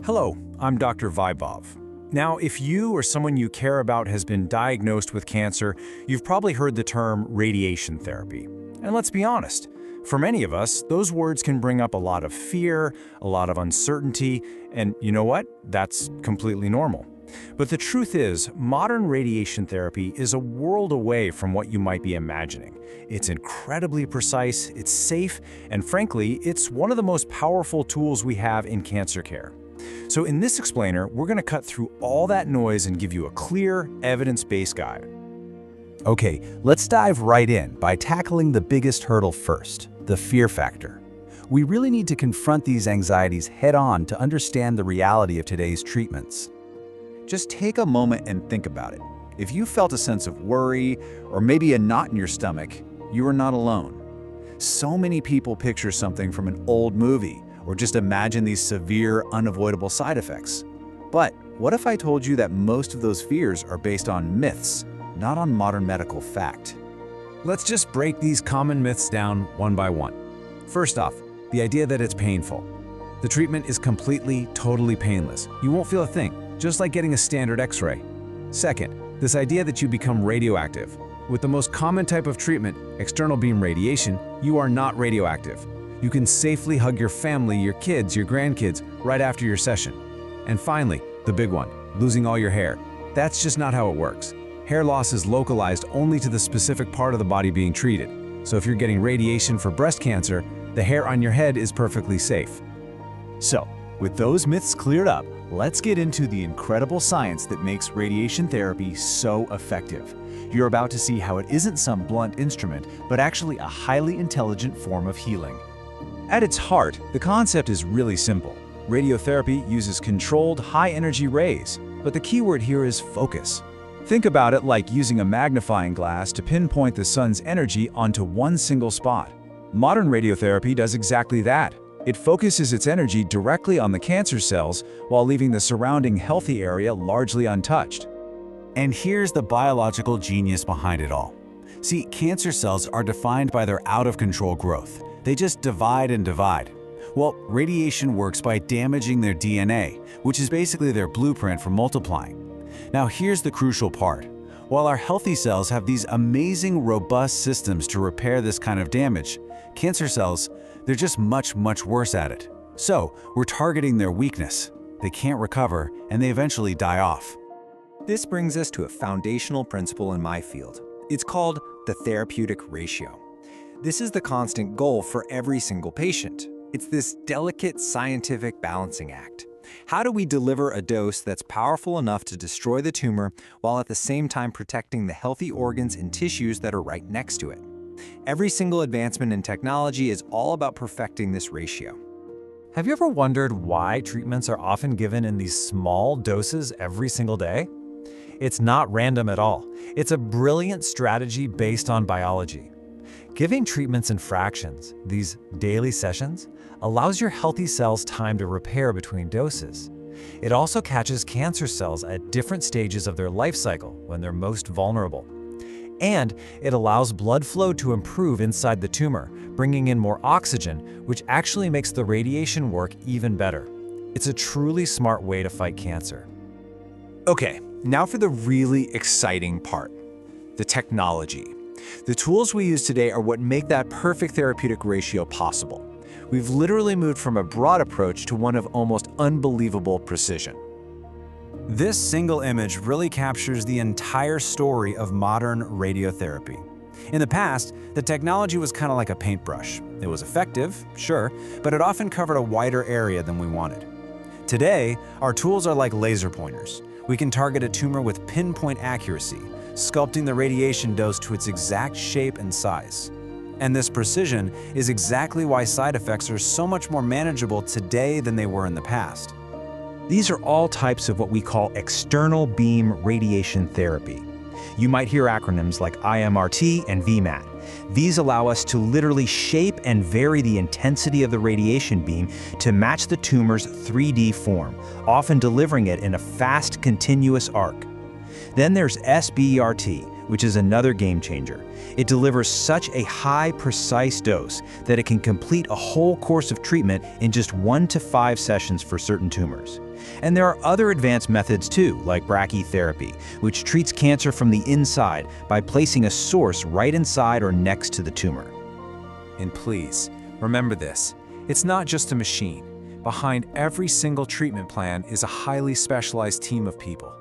Hello, I'm Dr. Vaibhav. Now, if you or someone you care about has been diagnosed with cancer, you've probably heard the term radiation therapy. And let's be honest, for many of us, those words can bring up a lot of fear, a lot of uncertainty, and you know what? That's completely normal. But the truth is, modern radiation therapy is a world away from what you might be imagining. It's incredibly precise, it's safe, and frankly, it's one of the most powerful tools we have in cancer care. So in this explainer, we're going to cut through all that noise and give you a clear, evidence-based guide. Okay, let's dive right in by tackling the biggest hurdle first, the fear factor. We really need to confront these anxieties head-on to understand the reality of today's treatments. Just take a moment and think about it. If you felt a sense of worry or maybe a knot in your stomach, you are not alone. So many people picture something from an old movie or just imagine these severe, unavoidable side effects. But what if I told you that most of those fears are based on myths, not on modern medical fact? Let's just break these common myths down one by one. First off, the idea that it's painful. The treatment is completely, totally painless. You won't feel a thing, just like getting a standard X-ray. Second, this idea that you become radioactive. With the most common type of treatment, external beam radiation, you are not radioactive. You can safely hug your family, your kids, your grandkids right after your session. And finally, the big one, losing all your hair. That's just not how it works. Hair loss is localized only to the specific part of the body being treated. So if you're getting radiation for breast cancer, the hair on your head is perfectly safe. So, with those myths cleared up, let's get into the incredible science that makes radiation therapy so effective. You're about to see how it isn't some blunt instrument, but actually a highly intelligent form of healing. At its heart, the concept is really simple. Radiotherapy uses controlled, high-energy rays, but the key word here is focus. Think about it like using a magnifying glass to pinpoint the sun's energy onto one single spot. Modern radiotherapy does exactly that. It focuses its energy directly on the cancer cells while leaving the surrounding healthy area largely untouched. And here's the biological genius behind it all. See, cancer cells are defined by their out-of-control growth. They just divide and divide. Well, radiation works by damaging their DNA, which is basically their blueprint for multiplying. Now here's the crucial part. While our healthy cells have these amazing, robust systems to repair this kind of damage, cancer cells, they're just much worse at it. So, we're targeting their weakness. They can't recover, and they eventually die off. This brings us to a foundational principle in my field. It's called the therapeutic ratio. This is the constant goal for every single patient. It's this delicate scientific balancing act. How do we deliver a dose that's powerful enough to destroy the tumor while at the same time protecting the healthy organs and tissues that are right next to it? Every single advancement in technology is all about perfecting this ratio. Have you ever wondered why treatments are often given in these small doses every single day? It's not random at all. It's a brilliant strategy based on biology. Giving treatments in fractions, these daily sessions, allows your healthy cells time to repair between doses. It also catches cancer cells at different stages of their life cycle when they're most vulnerable. And it allows blood flow to improve inside the tumor, bringing in more oxygen, which actually makes the radiation work even better. It's a truly smart way to fight cancer. Okay, now for the really exciting part, the technology. The tools we use today are what make that perfect therapeutic ratio possible. We've literally moved from a broad approach to one of almost unbelievable precision. This single image really captures the entire story of modern radiotherapy. In the past, the technology was kind of like a paintbrush. It was effective, sure, but it often covered a wider area than we wanted. Today, our tools are like laser pointers. We can target a tumor with pinpoint accuracy, sculpting the radiation dose to its exact shape and size. And this precision is exactly why side effects are so much more manageable today than they were in the past. These are all types of what we call external beam radiation therapy. You might hear acronyms like IMRT and VMAT. These allow us to literally shape and vary the intensity of the radiation beam to match the tumor's 3D form, often delivering it in a fast, continuous arc. Then there's SBRT, which is another game changer. It delivers such a high, precise dose that it can complete a whole course of treatment in just 1 to 5 sessions for certain tumors. And there are other advanced methods too, like brachytherapy, which treats cancer from the inside by placing a source right inside or next to the tumor. And please, remember this. It's not just a machine. Behind every single treatment plan is a highly specialized team of people.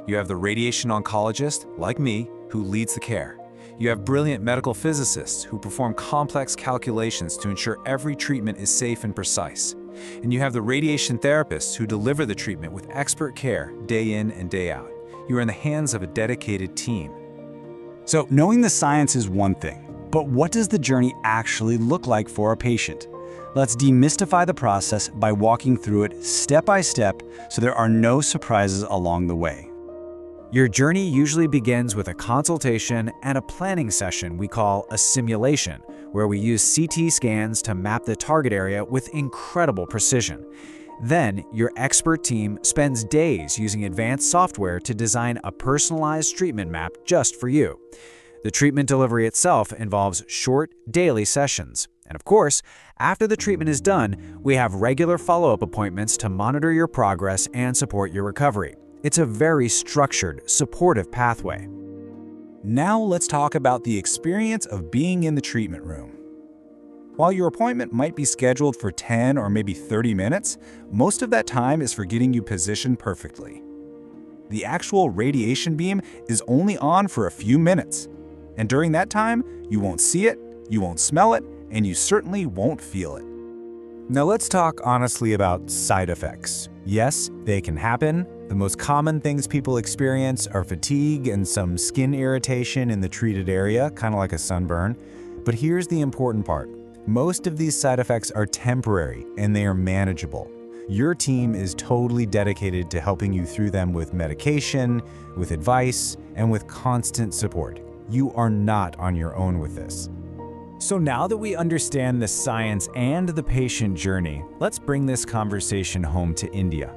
You have the radiation oncologist, like me, who leads the care. You have brilliant medical physicists who perform complex calculations to ensure every treatment is safe and precise. And you have the radiation therapists who deliver the treatment with expert care day in and day out. You are in the hands of a dedicated team. So knowing the science is one thing, but what does the journey actually look like for a patient? Let's demystify the process by walking through it step by step so there are no surprises along the way. Your journey usually begins with a consultation and a planning session we call a simulation, where we use CT scans to map the target area with incredible precision. Then, your expert team spends days using advanced software to design a personalized treatment map just for you. The treatment delivery itself involves short, daily sessions. And of course, after the treatment is done, we have regular follow-up appointments to monitor your progress and support your recovery. It's a very structured, supportive pathway. Now let's talk about the experience of being in the treatment room. While your appointment might be scheduled for 10 or maybe 30 minutes, most of that time is for getting you positioned perfectly. The actual radiation beam is only on for a few minutes. And during that time, you won't see it, you won't smell it, and you certainly won't feel it. Now let's talk honestly about side effects. Yes, they can happen. The most common things people experience are fatigue and some skin irritation in the treated area, kind of like a sunburn. But here's the important part. Most of these side effects are temporary and they are manageable. Your team is totally dedicated to helping you through them with medication, with advice, and with constant support. You are not on your own with this. So now that we understand the science and the patient journey, let's bring this conversation home to India.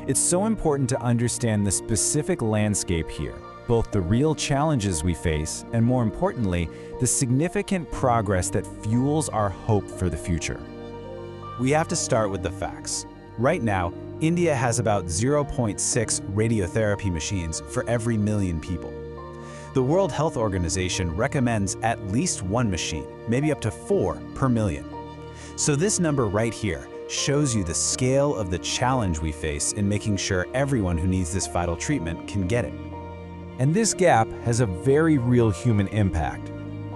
It's so important to understand the specific landscape here, both the real challenges we face and, more importantly, the significant progress that fuels our hope for the future. We have to start with the facts. Right now, India has about 0.6 radiotherapy machines for every million people. The World Health Organization recommends at least 1 machine, maybe up to 4 per million. So this number right here shows you the scale of the challenge we face in making sure everyone who needs this vital treatment can get it. And this gap has a very real human impact.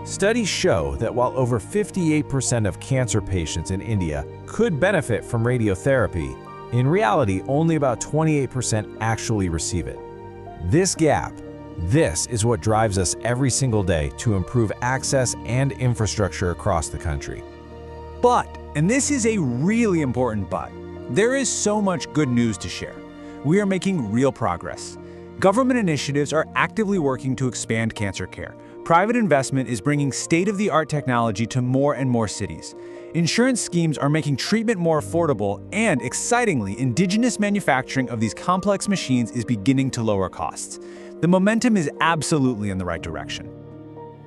Studies show that while over 58% of cancer patients in India could benefit from radiotherapy, in reality, only about 28% actually receive it. This gap, this is what drives us every single day to improve access and infrastructure across the country. But, and this is a really important but, there is so much good news to share. We are making real progress. Government initiatives are actively working to expand cancer care. Private investment is bringing state-of-the-art technology to more and more cities. Insurance schemes are making treatment more affordable, and excitingly, indigenous manufacturing of these complex machines is beginning to lower costs. The momentum is absolutely in the right direction.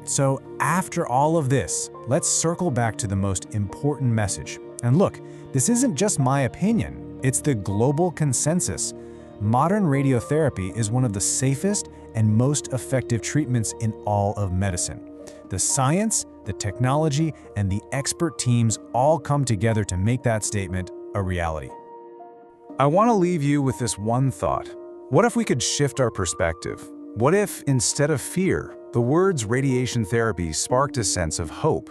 So after all of this, let's circle back to the most important message. And look, this isn't just my opinion, it's the global consensus. Modern radiotherapy is one of the safest and most effective treatments in all of medicine. The science, the technology, and the expert teams all come together to make that statement a reality. I want to leave you with this one thought. What if we could shift our perspective? What if, instead of fear, the words radiation therapy sparked a sense of hope?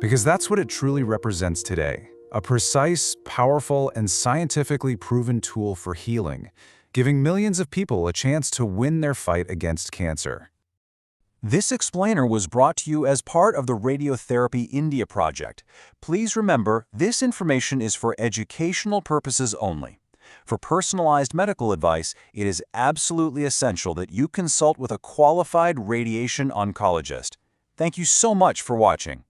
Because that's what it truly represents today. A precise, powerful, and scientifically proven tool for healing, giving millions of people a chance to win their fight against cancer. This explainer was brought to you as part of the Radiotherapy India project. Please remember, this information is for educational purposes only. For personalized medical advice, it is absolutely essential that you consult with a qualified radiation oncologist. Thank you so much for watching.